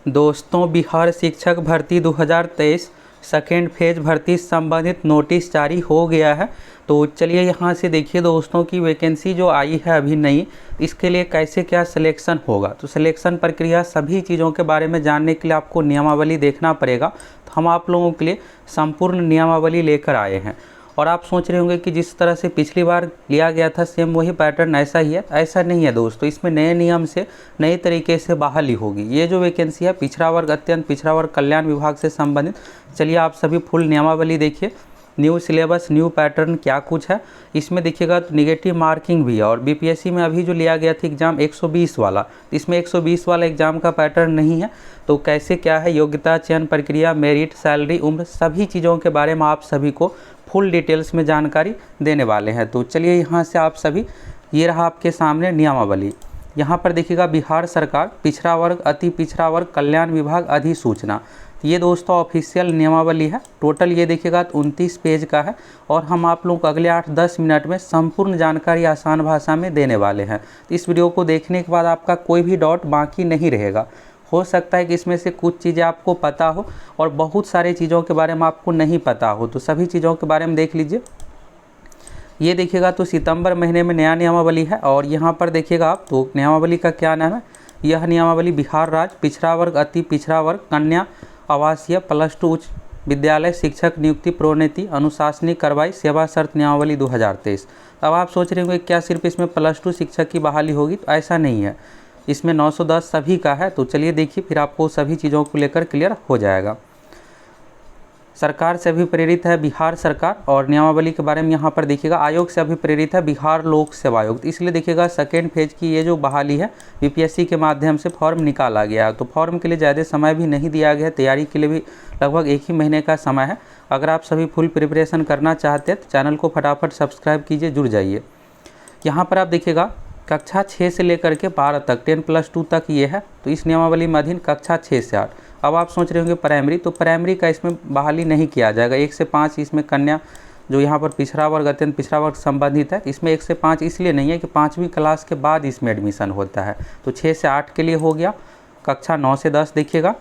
दोस्तों, बिहार शिक्षक भर्ती 2023 सेकेंड फेज भर्ती संबंधित नोटिस जारी हो गया है। तो चलिए यहाँ से देखिए दोस्तों की वैकेंसी जो आई है अभी नई, इसके लिए कैसे क्या सिलेक्शन होगा। तो सिलेक्शन प्रक्रिया सभी चीज़ों के बारे में जानने के लिए आपको नियमावली देखना पड़ेगा। तो हम आप लोगों के लिए संपूर्ण नियमावली लेकर आए हैं। और आप सोच रहे होंगे कि जिस तरह से पिछली बार लिया गया था सेम वही पैटर्न ऐसा ही है। ऐसा नहीं है दोस्तों, इसमें नए नियम से नए तरीके से बहाली होगी। ये जो वैकेंसी है पिछड़ा वर्ग अत्यंत पिछड़ा वर्ग कल्याण विभाग से संबंधित। चलिए आप सभी फुल नियमावली देखिए। न्यू सिलेबस न्यू पैटर्न क्या कुछ है इसमें देखिएगा। तो निगेटिव मार्किंग भी है। और बीपीएससी में अभी जो लिया गया था एग्जाम 120 वाला, इसमें 120 वाला एग्जाम का पैटर्न नहीं है। तो कैसे क्या है, योग्यता, चयन प्रक्रिया, मेरिट, सैलरी, उम्र, सभी चीज़ों के बारे में आप सभी को फुल डिटेल्स में जानकारी देने वाले हैं। तो चलिए यहाँ से आप सभी, ये रहा आपके सामने नियमावली। यहाँ पर देखिएगा बिहार सरकार पिछड़ा वर्ग अति पिछड़ा वर्ग कल्याण विभाग अधिसूचना। ये दोस्तों ऑफिशियल नियमावली है। टोटल ये देखिएगा 29 पेज का है। और हम आप लोगों को अगले 8-10 मिनट में संपूर्ण जानकारी आसान भाषा में देने वाले हैं। तो इस वीडियो को देखने के बाद आपका कोई भी डाउट बाकी नहीं रहेगा। हो सकता है कि इसमें से कुछ चीज़ें आपको पता हो और बहुत सारी चीज़ों के बारे में आपको नहीं पता हो। तो सभी चीज़ों के बारे में देख लीजिए। ये देखिएगा तो सितंबर महीने में नया नियमावली है। और यहाँ पर देखिएगा आप, तो नियमावली का क्या नाम है, यह नियमावली बिहार राज्य पिछड़ा वर्ग अति पिछड़ा वर्ग कन्या आवासीय +2 उच्च विद्यालय शिक्षक नियुक्ति प्रोन्नति अनुशासनिक कार्रवाई सेवा शर्त नियमावली 2023। अब आप सोच रहे होंगे क्या सिर्फ इसमें +2 शिक्षक की बहाली होगी। तो ऐसा नहीं है, इसमें 910 सभी का है। तो चलिए देखिए, फिर आपको सभी चीज़ों को लेकर क्लियर हो जाएगा। सरकार से अभिप्रेरित है बिहार सरकार। और नियमावली के बारे में यहाँ पर देखिएगा, आयोग से अभिप्रेरित है बिहार लोक सेवा आयोग। इसलिए देखिएगा सेकेंड फेज की ये जो बहाली है बीपीएससी के माध्यम से फॉर्म निकाला गया है। तो फॉर्म के लिए ज़्यादा समय भी नहीं दिया गया है, तैयारी के लिए भी लगभग 1 ही महीने का समय है। अगर आप सभी फुल प्रिपरेशन करना चाहते हैं तो चैनल को फटाफट सब्सक्राइब कीजिए, जुड़ जाइए। यहाँ पर आप देखिएगा कक्षा 6 से लेकर के 12 तक 10+2 तक ये है। तो इस नियमावली में अधीन कक्षा 6 से 8। अब आप सोच रहे होंगे प्राइमरी, तो प्राइमरी का इसमें बहाली नहीं किया जाएगा। 1 से 5 इसमें कन्या जो यहाँ पर पिछड़ा वर्ग अत्यंत पिछड़ा वर्ग संबंधित है, इसमें 1 से 5 इसलिए नहीं है कि 5वीं क्लास के बाद इसमें एडमिशन होता है। तो 6 से 8 के लिए हो गया। कक्षा 9 से 10 देखिएगा।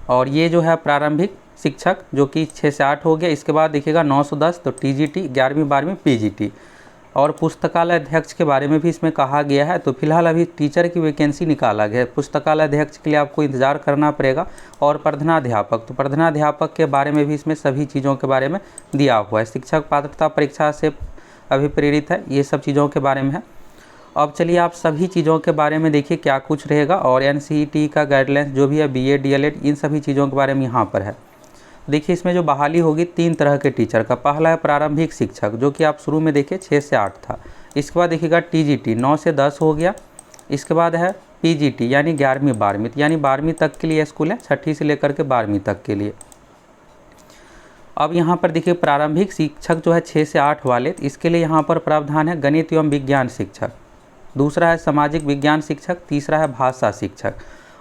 और ये जो है प्रारंभिक शिक्षक जो कि 6 से 8 हो गया। इसके बाद देखिएगा 910 तो टीजीटी 11वीं 12वीं पीजीटी। और पुस्तकालय अध्यक्ष के बारे में भी इसमें कहा गया है। तो फिलहाल अभी टीचर की वैकेंसी निकाला गया है। पुस्तकालय अध्यक्ष के लिए आपको इंतजार करना पड़ेगा। और प्रधानाध्यापक, तो प्रधानाध्यापक के बारे में भी इसमें सभी चीज़ों के बारे में दिया हुआ है। शिक्षक पात्रता परीक्षा से अभिप्रेरित है, ये सब चीज़ों के बारे में है। अब चलिए आप सभी चीज़ों के बारे में देखिए क्या कुछ रहेगा। और एनसीईटी का गाइडलाइंस जो भी है, बीएड डीएलएड, इन सभी चीज़ों के बारे में यहाँ पर है। देखिए इसमें जो बहाली होगी 3 तरह के टीचर का। पहला है प्रारंभिक शिक्षक जो कि आप शुरू में देखिए 6 से 8 था। इसके बाद देखिएगा टीजीटी 9 से 10 हो गया। इसके बाद है पीजीटी यानी 11वीं 12वीं, यानी 12वीं तक के लिए स्कूल है, 6ठी से लेकर के 12वीं तक के लिए। अब यहाँ पर देखिए प्रारंभिक शिक्षक जो है 6 से 8 वाले, इसके लिए यहाँ पर प्रावधान है गणित एवं विज्ञान शिक्षक। दूसरा है सामाजिक विज्ञान शिक्षक। तीसरा है भाषा शिक्षक।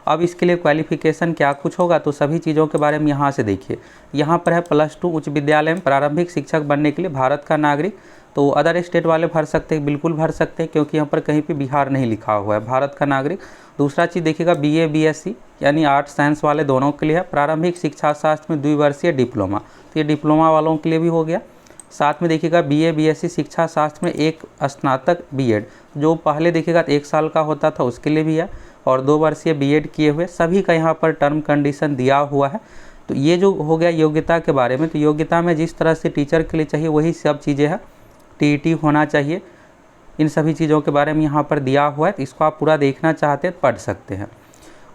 अब इसके लिए क्वालिफिकेशन क्या कुछ होगा, तो सभी चीज़ों के बारे में यहाँ से देखिए। यहाँ पर है +2 उच्च विद्यालय में प्रारंभिक शिक्षक बनने के लिए भारत का नागरिक। तो अदर स्टेट वाले भर सकते हैं, बिल्कुल भर सकते हैं, क्योंकि यहाँ पर कहीं पे बिहार नहीं लिखा हुआ है, भारत का नागरिक। दूसरा चीज़ देखिएगा बीए बीएससी यानी आर्ट्स साइंस वाले दोनों के लिए है। प्रारंभिक शिक्षा शास्त्र में 2 वर्षीय डिप्लोमा, तो ये डिप्लोमा वालों के लिए भी हो गया। साथ में देखिएगा बीए बीएससी शिक्षा शास्त्र में 1 स्नातक बीएड, जो पहले देखिएगा 1 साल का होता था, उसके लिए भी है। और 2 वर्षीय बीएड किए हुए, सभी का यहाँ पर टर्म कंडीशन दिया हुआ है। तो ये जो हो गया योग्यता के बारे में। तो योग्यता में जिस तरह से टीचर के लिए चाहिए वही सब चीज़ें हैं। टीईटी होना चाहिए, इन सभी चीज़ों के बारे में यहाँ पर दिया हुआ है। तो इसको आप पूरा देखना चाहते हैं पढ़ सकते हैं।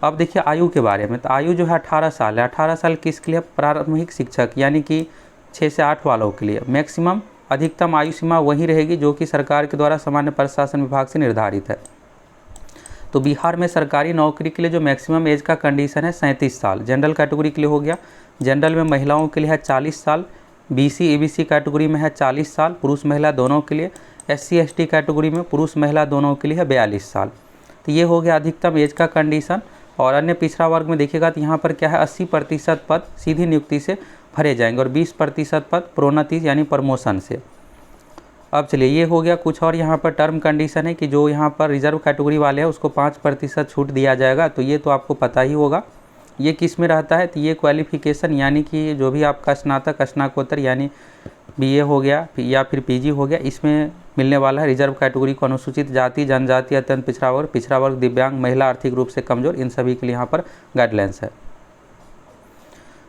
अब देखिए आयु के बारे में। तो आयु जो है 18 साल है। 18 साल किसके लिए, प्रारंभिक शिक्षक यानी कि 6 से 8 वालों के लिए। मैक्सिमम अधिकतम आयु सीमा वही रहेगी जो कि सरकार के द्वारा सामान्य प्रशासन विभाग से निर्धारित है। तो बिहार में सरकारी नौकरी के लिए जो मैक्सिमम एज का कंडीशन है 37 साल। जनरल कैटेगरी के लिए हो गया। जनरल में महिलाओं के लिए है 40 साल। बीसी एबीसी कैटेगरी में है 40 साल, पुरुष महिला दोनों के लिए। एससी एसटी कैटेगरी में पुरुष महिला दोनों के लिए है 42 साल। तो ये हो गया अधिकतम एज का कंडीशन। और अन्य पिछड़ा वर्ग में देखिएगा तो यहाँ पर क्या है 80% पद सीधी नियुक्ति से भरे जाएंगे और 20% पद प्रोन्नति यानी प्रमोशन से। अब चलिए ये हो गया। कुछ और यहाँ पर टर्म कंडीशन है कि जो यहाँ पर रिजर्व कैटेगरी वाले हैं उसको 5% छूट दिया जाएगा, तो ये तो आपको पता ही होगा। ये किस में रहता है, तो ये क्वालिफ़िकेशन यानी कि जो भी आपका स्नातक स्नातकोत्तर यानी बीए हो गया या फिर पीजी हो गया, इसमें मिलने वाला है। रिजर्व कैटेगरी को अनुसूचित जाति, जनजाति, अत्यंत पिछड़ा वर्ग, दिव्यांग, महिला, आर्थिक रूप से कमज़ोर, इन सभी के लिए यहाँ पर गाइडलाइंस है।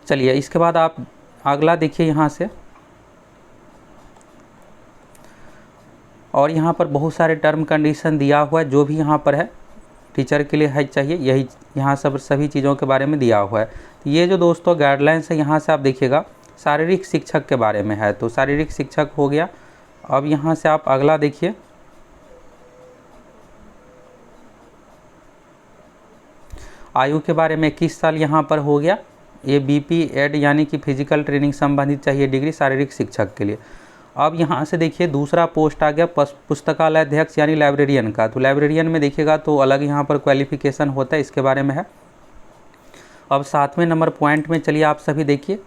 चलिए इसके बाद आप अगला देखिए यहाँ से, और यहाँ पर बहुत सारे टर्म कंडीशन दिया हुआ है जो भी यहाँ पर है टीचर के लिए है चाहिए, यही यहाँ सब सभी चीज़ों के बारे में दिया हुआ है। तो ये जो दोस्तों गाइडलाइंस है यहाँ से आप देखिएगा शारीरिक शिक्षक के बारे में है, तो शारीरिक शिक्षक हो गया। अब यहाँ से आप अगला देखिए, आयु के बारे में 21 साल यहाँ पर हो गया। ये बीपी एड यानी कि फिजिकल ट्रेनिंग संबंधित चाहिए डिग्री शारीरिक शिक्षक के लिए। अब यहाँ से देखिए दूसरा पोस्ट आ गया पुस्तकालय अध्यक्ष यानी लाइब्रेरियन का। तो लाइब्रेरियन में देखिएगा तो अलग यहाँ पर क्वालिफिकेशन होता है, इसके बारे में है। अब 7वें नंबर पॉइंट में चलिए आप सभी देखिए,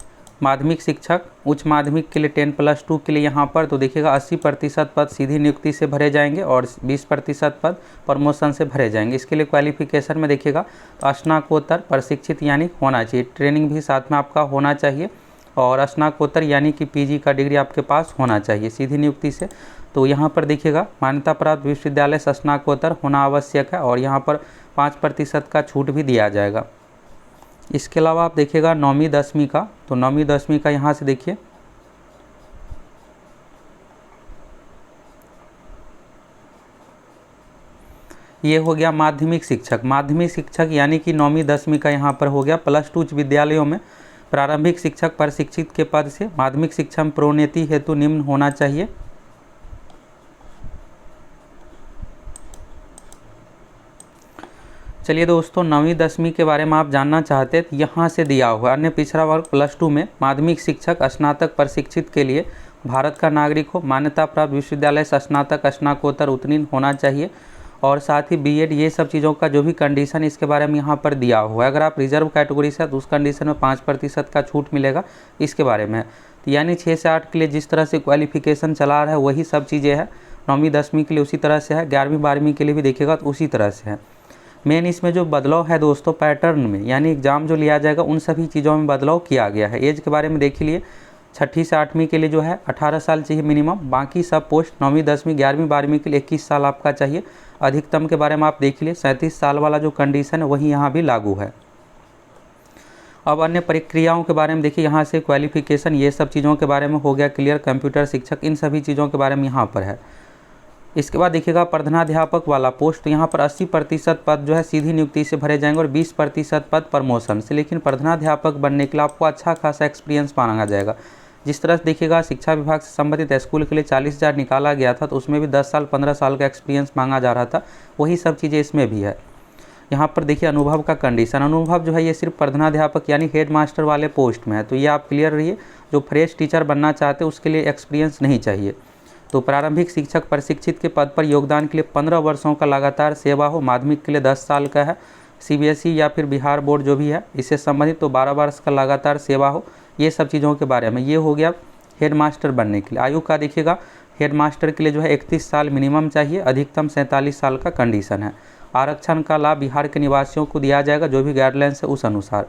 माध्यमिक शिक्षक उच्च माध्यमिक के लिए 10+2 के लिए यहाँ पर तो देखिएगा 80% पद सीधी नियुक्ति से भरे जाएंगे और 20% पद प्रमोशन से भरे जाएंगे। इसके लिए क्वालिफिकेशन में देखिएगा तो स्नातकोत्तर प्रशिक्षित यानी होना चाहिए, ट्रेनिंग भी साथ में आपका होना चाहिए, और स्नातकोत्तर यानी कि पीजी का डिग्री आपके पास होना चाहिए सीधी नियुक्ति से। तो यहाँ पर देखिएगा मान्यता प्राप्त विश्वविद्यालय से स्नातकोत्तर होना आवश्यक है, और यहाँ पर 5% का छूट भी दिया जाएगा। इसके अलावा आप देखिएगा 9वीं 10वीं का, तो 9वीं 10वीं का यहाँ से देखिए, ये हो गया माध्यमिक शिक्षक। माध्यमिक शिक्षक यानी कि 9वीं 10वीं का यहाँ पर हो गया। +2 उच्च विद्यालयों में प्रारंभिक शिक्षक प्रशिक्षित के पद से माध्यमिक शिक्षा में प्रोन्नति हेतु निम्न होना चाहिए। चलिए दोस्तों 9वीं 10वीं के बारे में आप जानना चाहते हैं तो यहाँ से दिया हुआ अन्य पिछड़ा वर्ग +2 में माध्यमिक शिक्षक स्नातक प्रशिक्षित के लिए भारत का नागरिक हो, मान्यता प्राप्त विश्वविद्यालय से स्नातक स्नातकोत्तर उत्तीर्ण होना चाहिए, और साथ ही बीएड, ये सब चीज़ों का जो भी कंडीशन इसके बारे में यहाँ पर दिया हुआ है। अगर आप रिजर्व कैटेगरी से तो उस कंडीशन में 5% का छूट मिलेगा, इसके बारे में है। तो यानी 6 से 8 के लिए जिस तरह से क्वालिफिकेशन चला रहा है वही सब चीज़ें हैं। 9वीं 10वीं के लिए उसी तरह से है, 11वीं 12वीं के लिए भी देखिएगा तो उसी तरह से है। मेन इसमें जो बदलाव है दोस्तों पैटर्न में, यानी एग्ज़ाम जो लिया जाएगा उन सभी चीज़ों में बदलाव किया गया है। एज के बारे में देख लिए, 6ठी से 8वीं के लिए जो है 18 साल चाहिए मिनिमम, बाकी सब पोस्ट 9वीं 10वीं 11वीं 12वीं के लिए 21 साल आपका चाहिए। अधिकतम के बारे में आप देख लिए 37 साल वाला जो कंडीशन है वही यहाँ भी लागू है। अब अन्य प्रक्रियाओं के बारे में देखिए, यहाँ से क्वालिफिकेशन ये सब चीज़ों के बारे में हो गया क्लियर। कंप्यूटर शिक्षक, इन सभी चीज़ों के बारे में यहाँ पर है। इसके बाद देखिएगा प्रधानाध्यापक वाला पोस्ट, तो यहाँ पर 80% पद जो है सीधी नियुक्ति से भरे जाएंगे और 20% पद प्रमोशन से। लेकिन प्रधानाध्यापक बनने के लिए आपको अच्छा खासा एक्सपीरियंस मांगा जाएगा। जिस तरह से देखिएगा शिक्षा विभाग से संबंधित स्कूल के लिए 40,000 निकाला गया था, तो उसमें भी 10 साल 15 साल का एक्सपीरियंस मांगा जा रहा था, वही सब चीज़ें इसमें भी है। यहाँ पर देखिए अनुभव का कंडीशन, अनुभव जो है ये सिर्फ प्रधानाध्यापक यानी हेड मास्टर वाले पोस्ट में है, तो ये आप क्लियर रहिए। जो फ्रेश टीचर बनना चाहते हैं उसके लिए एक्सपीरियंस नहीं चाहिए। तो प्रारंभिक शिक्षक प्रशिक्षित के पद पर योगदान के लिए 15 वर्षों का लगातार सेवा हो, माध्यमिक के लिए 10 साल का है, सीबीएसई या फिर बिहार बोर्ड जो भी है इससे संबंधित तो 12 वर्ष का लगातार सेवा हो, ये सब चीज़ों के बारे में। ये हो गया हेड मास्टर बनने के लिए। आयु का देखिएगा हेड मास्टर के लिए जो है 31 साल मिनिमम चाहिए, अधिकतम 47 साल का कंडीशन है। आरक्षण का लाभ बिहार के निवासियों को दिया जाएगा, जो भी गाइडलाइंस है उस अनुसार।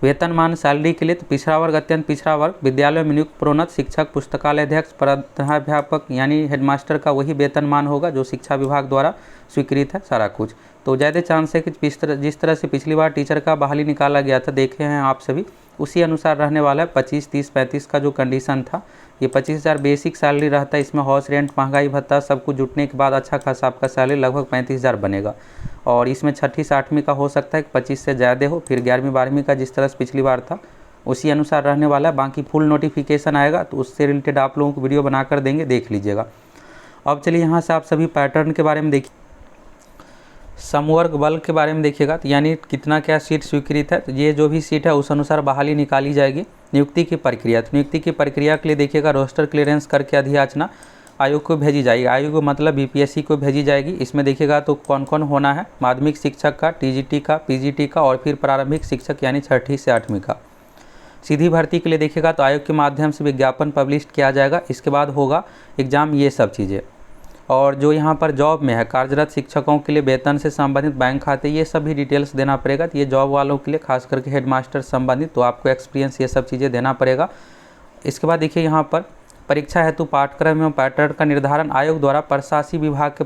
वेतनमान सैलरी के लिए तो पिछड़ा वर्ग, अत्यंत पिछड़ा वर्ग, विद्यालय में नियुक्त प्रोन्नत शिक्षक, पुस्तकालय अध्यक्ष, प्रधानाध्यापक यानी हेडमास्टर का वही वेतनमान होगा जो शिक्षा विभाग द्वारा स्वीकृत है सारा कुछ। तो ज़्यादा चांस है कि जिस तरह से पिछली बार टीचर का बहाली निकाला गया था, देखे हैं आप सभी, उसी अनुसार रहने वाला है। 25, 30, 35 का जो कंडीशन था, ये 25,000 बेसिक सैलरी रहता है। इसमें हाउस रेंट, महंगाई भत्ता सब कुछ जुटने के बाद अच्छा खासा आपका सैलरी लगभग 35,000 बनेगा। और इसमें 6ठी से 8वीं का हो सकता है कि 25 से ज़्यादा हो, फिर 11वीं 12वीं का जिस तरह से पिछली बार था उसी अनुसार रहने वाला है। बाकी फुल नोटिफिकेशन आएगा तो उससे रिलेटेड आप लोगों को वीडियो बनाकर देंगे, देख लीजिएगा। अब चलिए यहाँ से आप सभी पैटर्न के बारे में देखिए। समवर्ग बल के बारे में देखिएगा, तो यानी कितना क्या सीट स्वीकृत है, तो ये जो भी सीट है उस अनुसार बहाली निकाली जाएगी। नियुक्ति की प्रक्रिया, तो नियुक्ति की प्रक्रिया के लिए देखिएगा रोस्टर क्लियरेंस करके अधियाचना आयोग को भेजी जाएगी। आयोग को मतलब बीपीएससी को भेजी जाएगी। इसमें देखिएगा तो कौन कौन होना है, माध्यमिक शिक्षक का, टीजीटी का, पीजीटी का और फिर प्रारंभिक शिक्षक यानी 6ठी से 8वीं का। सीधी भर्ती के लिए देखिएगा तो आयोग के माध्यम से विज्ञापन पब्लिश किया जाएगा, इसके बाद होगा एग्ज़ाम, ये सब चीज़ें। और जो यहाँ पर जॉब में है कार्यरत शिक्षकों के लिए वेतन से संबंधित बैंक खाते, ये सब भी डिटेल्स देना पड़ेगा। तो ये जॉब वालों के लिए खास करके हेडमास्टर संबंधित, तो आपको एक्सपीरियंस ये सब चीज़ें देना पड़ेगा। इसके बाद देखिए यहाँ पर परीक्षा हेतु पाठ्यक्रम एवं पैटर्न का निर्धारण आयोग द्वारा प्रशासकीय विभाग के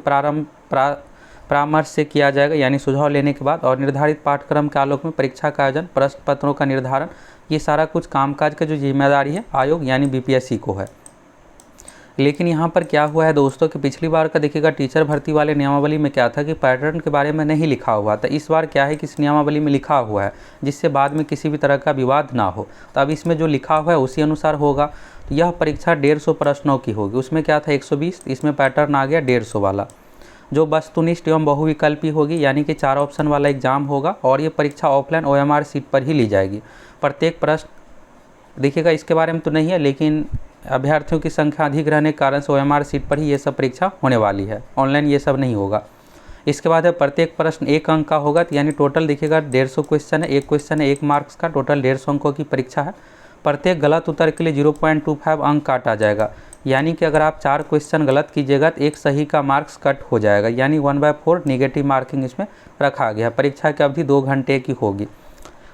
परामर्श से किया जाएगा, यानी सुझाव लेने के बाद, और निर्धारित पाठ्यक्रम के आलोक में परीक्षा का आयोजन, प्रश्न पत्रों का निर्धारण, ये सारा कुछ कामकाज का जो जिम्मेदारी है आयोग यानी बीपीएससी को है। लेकिन यहाँ पर क्या हुआ है दोस्तों कि पिछली बार का देखिएगा टीचर भर्ती वाले नियमावली में क्या था कि पैटर्न के बारे में नहीं लिखा हुआ था। इस बार क्या है कि इस नियमावली में लिखा हुआ है, जिससे बाद में किसी भी तरह का विवाद ना हो। तो अब इसमें जो लिखा हुआ है उसी अनुसार होगा। तो यह परीक्षा 150 प्रश्नों की होगी। उसमें क्या था 120, इसमें पैटर्न आ गया 150 वाला। जो वस्तुनिष्ठ एवं बहुविकल्पी होगी, यानी कि 4 ऑप्शन वाला एग्जाम होगा, और ये परीक्षा ऑफलाइन OMR सीट पर ही ली जाएगी। प्रत्येक प्रश्न देखिएगा इसके बारे में तो नहीं है, लेकिन अभ्यर्थियों की संख्या अधिक रहने के कारण से OMR सीट पर ही ये सब परीक्षा होने वाली है, ऑनलाइन ये सब नहीं होगा। इसके बाद है प्रत्येक प्रश्न 1 अंक का होगा, तो यानी टोटल देखिएगा 150 क्वेश्चन है, एक क्वेश्चन है 1 मार्क्स का, टोटल 150 अंकों की परीक्षा है। प्रत्येक गलत उत्तर के लिए 0.25 अंक काटा जाएगा, यानी कि अगर आप 4 क्वेश्चन गलत कीजिएगा तो एक सही का मार्क्स कट हो जाएगा, यानी 1/4 नेगेटिव मार्किंग इसमें रखा गया। परीक्षा की अवधि 2 घंटे की होगी।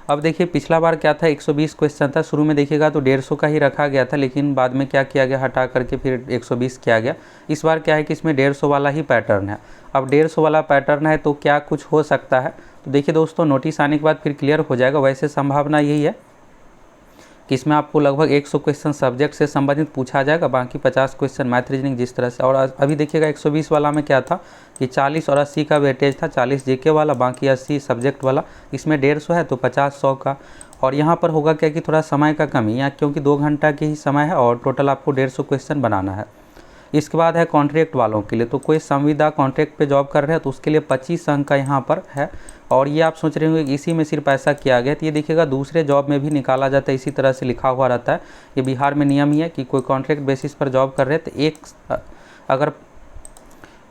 अब देखिए पिछला बार क्या था 120 क्वेश्चन था, शुरू में देखिएगा तो 150 का ही रखा गया था, लेकिन बाद में क्या किया गया, हटा करके फिर 120 किया गया। इस बार क्या है कि इसमें 150 वाला ही पैटर्न है। अब 150 वाला पैटर्न है तो क्या कुछ हो सकता है, तो देखिए दोस्तों नोटिस आने के बाद फिर क्लियर हो जाएगा। वैसे संभावना यही है कि इसमें आपको लगभग 100 क्वेश्चन सब्जेक्ट से संबंधित पूछा जाएगा, बाकी 50 क्वेश्चन मैथ रीजनिंग जिस तरह से। और अभी देखिएगा 120 वाला में क्या था कि 40 और 80 का वेटेज था, 40 जीके वाला, बाकी 80 सब्जेक्ट वाला। इसमें 150 है तो 50 100 का। और यहाँ पर होगा क्या कि थोड़ा समय का कमी है, क्योंकि 2 घंटा की ही समय है और टोटल आपको 150 क्वेश्चन बनाना है। इसके बाद है कॉन्ट्रैक्ट वालों के लिए, तो कोई संविदा कॉन्ट्रैक्ट पे जॉब कर रहे हैं तो उसके लिए 25 अंक का यहाँ पर है। और ये आप सोच रहे होंगे कि इसी में सिर्फ ऐसा किया गया, तो ये देखिएगा दूसरे जॉब में भी निकाला जाता है, इसी तरह से लिखा हुआ रहता है। ये बिहार में नियम ही है कि कोई कॉन्ट्रैक्ट बेसिस पर जॉब कर रहे हैं तो अगर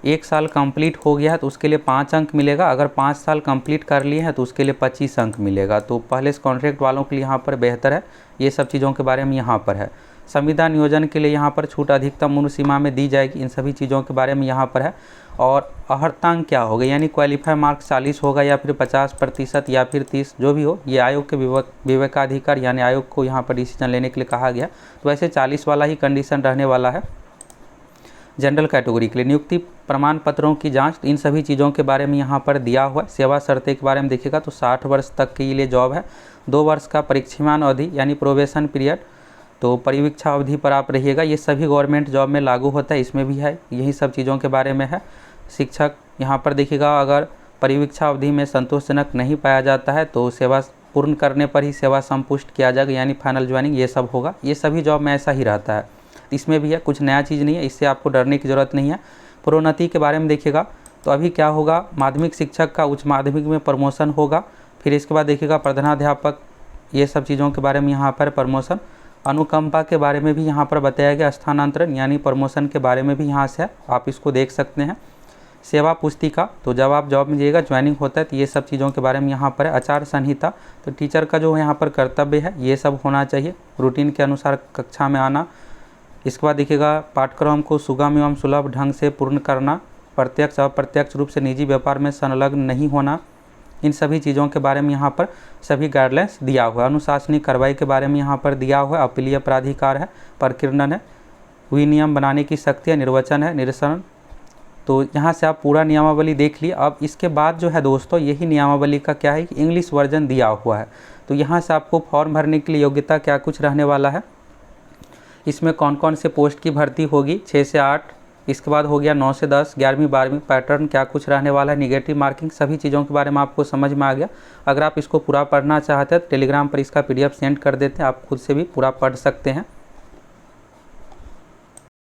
1 साल कंप्लीट हो गया है तो उसके लिए 5 अंक मिलेगा, अगर 5 साल कंप्लीट कर लिए हैं तो उसके लिए 25 अंक मिलेगा। तो पहले से कॉन्ट्रैक्ट वालों के लिए यहाँ पर बेहतर है, ये सब चीज़ों के बारे में यहाँ पर है। संविदा नियोजन के लिए यहाँ पर छूट अधिकतम उम्र सीमा में दी जाएगी, इन सभी चीज़ों के बारे में यहाँ पर है। और अर्हतांक क्या होगा, यानी क्वालिफाई मार्क्स 40 होगा या फिर 50% या फिर 30, जो भी हो, ये आयोग के विवेकाधिकार यानी आयोग को यहाँ पर डिसीजन लेने के लिए कहा गया। तो वैसे 40 वाला ही कंडीशन रहने वाला है जनरल कैटेगरी के लिए। नियुक्ति प्रमाण पत्रों की जांच, इन सभी चीज़ों के बारे में यहाँ पर दिया हुआ है। सेवा शर्तें के बारे में देखिएगा तो 60 वर्ष तक के लिए जॉब है, 2 वर्ष का परीक्षमान अवधि यानी प्रोबेशन पीरियड, तो परिवीक्षा अवधि पर आप रहिएगा। ये सभी गवर्नमेंट जॉब में लागू होता है, इसमें भी है, यही सब चीज़ों के बारे में है। शिक्षक यहाँ पर देखिएगा अगर परिवीक्षा अवधि में संतोषजनक नहीं पाया जाता है तो सेवा पूर्ण करने पर ही सेवा संपुष्ट किया जाएगा, यानी फाइनल ज्वाइनिंग, ये सब होगा। ये सभी जॉब में ऐसा ही रहता है, इसमें भी है, कुछ नया चीज़ नहीं है, इससे आपको डरने की ज़रूरत नहीं है। प्रोन्नति के बारे में देखिएगा तो अभी क्या होगा, माध्यमिक शिक्षक का उच्च माध्यमिक में प्रमोशन होगा। फिर इसके बाद देखिएगा प्रधानाध्यापक, ये सब चीज़ों के बारे में यहाँ पर प्रमोशन। अनुकंपा के बारे में भी यहाँ पर बताया गया, स्थानांतरण यानी प्रमोशन के बारे में भी यहाँ से है, आप इसको देख सकते हैं। सेवा पुस्तिका, तो जब आप जॉब में जाइएगा ज्वाइनिंग होता है तो ये सब चीज़ों के बारे में यहाँ पर है। आचार संहिता, तो टीचर का जो यहाँ पर कर्तव्य है ये सब होना चाहिए, रूटीन के अनुसार कक्षा में आना। इसके बाद देखिएगा पाठ्यक्रम को सुगम एवं सुलभ ढंग से पूर्ण करना, प्रत्यक्ष अप्रत्यक्ष रूप से निजी व्यापार में संलग्न नहीं होना, इन सभी चीज़ों के बारे में यहाँ पर सभी गाइडलाइंस दिया हुआ है। अनुशासनिक कार्रवाई के बारे में यहाँ पर दिया हुआ है, अपीलीय प्राधिकार है, प्रकीर्णन है, विनियम बनाने की शक्ति है, निर्वचन है, निरसन। तो यहाँ से आप पूरा नियमावली देख लिए। अब इसके बाद जो है दोस्तों, यही नियमावली का क्या है कि इंग्लिश वर्जन दिया हुआ है। तो यहाँ से आपको फॉर्म भरने के लिए योग्यता क्या कुछ रहने वाला है, इसमें कौन कौन से पोस्ट की भर्ती होगी, 6 से 8, इसके बाद हो गया 9 से 10, 11वीं 12वीं, पैटर्न क्या कुछ रहने वाला है, निगेटिव मार्किंग, सभी चीज़ों के बारे में आपको समझ में आ गया। अगर आप इसको पूरा पढ़ना चाहते हैं तो टेलीग्राम पर इसका PDF सेंड कर देते हैं, आप खुद से भी पूरा पढ़ सकते हैं।